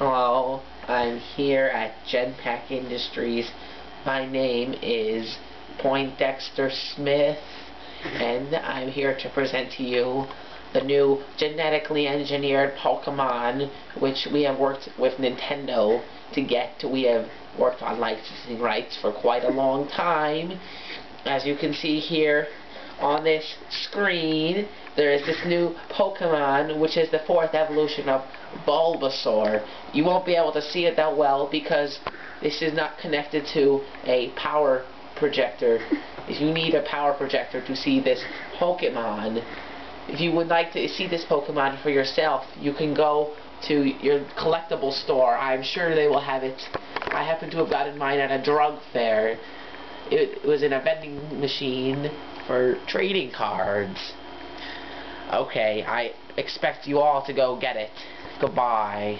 Hello, I'm here at Genpack Industries. My name is Poindexter Smith, and I'm here to present to you the new genetically engineered Pokemon, which we have worked with Nintendo to get. We have worked on licensing rights for quite a long time. As you can see here on this screen, there is this new Pokemon, which is the 4th evolution of Bulbasaur. You won't be able to see it that well because this is not connected to a power projector. If you need a power projector to see this Pokemon, if you would like to see this Pokemon for yourself, you can go to your collectible store. I'm sure they will have it. I happen to have gotten mine at a drug fair. It was in a vending machine for trading cards. Okay, I expect you all to go get it. Goodbye.